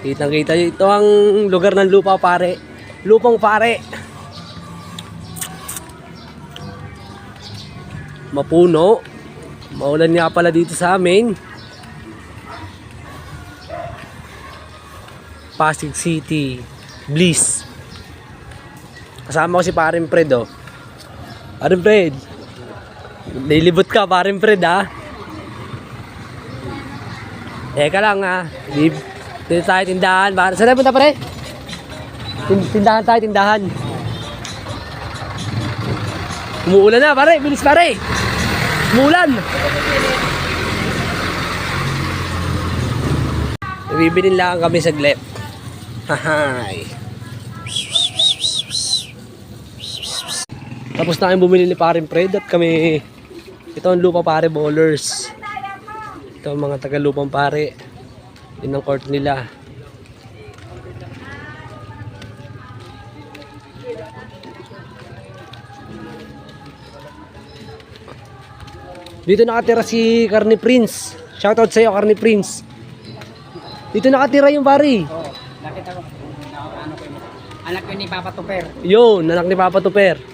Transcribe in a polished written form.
Kitang-kita nyo. Ito ang lugar ng lupa pare. Lupang pare. Mapuno. Maulan nga pala dito sa amin. Pasig City. Bliss. Kasama ko si Paring Fred, oh. Paring Fred. Nilibot ka, Paring Fred, ha? Teka lang, ha? Dito tayo tindahan. Saan na punta, pare? Tindahan tayo, tindahan. Umuulan na, pare. Bilis, pare. Umuulan. Bibinin lang kami saglit. Hahay. Tapos na kami bumili ni Paring Fred at kami, ito ang lupa pare bowlers. Ito ang mga taga lupang pare. Yun ang court nila. Dito nakatira si Carne Prince. Shoutout sa iyo, Carne Prince. Dito nakatira yung pare. Oo, nakita ko. Ano ko yun? Anak ko ni Papa Tuper. Yun, anak ni Papa Tuper.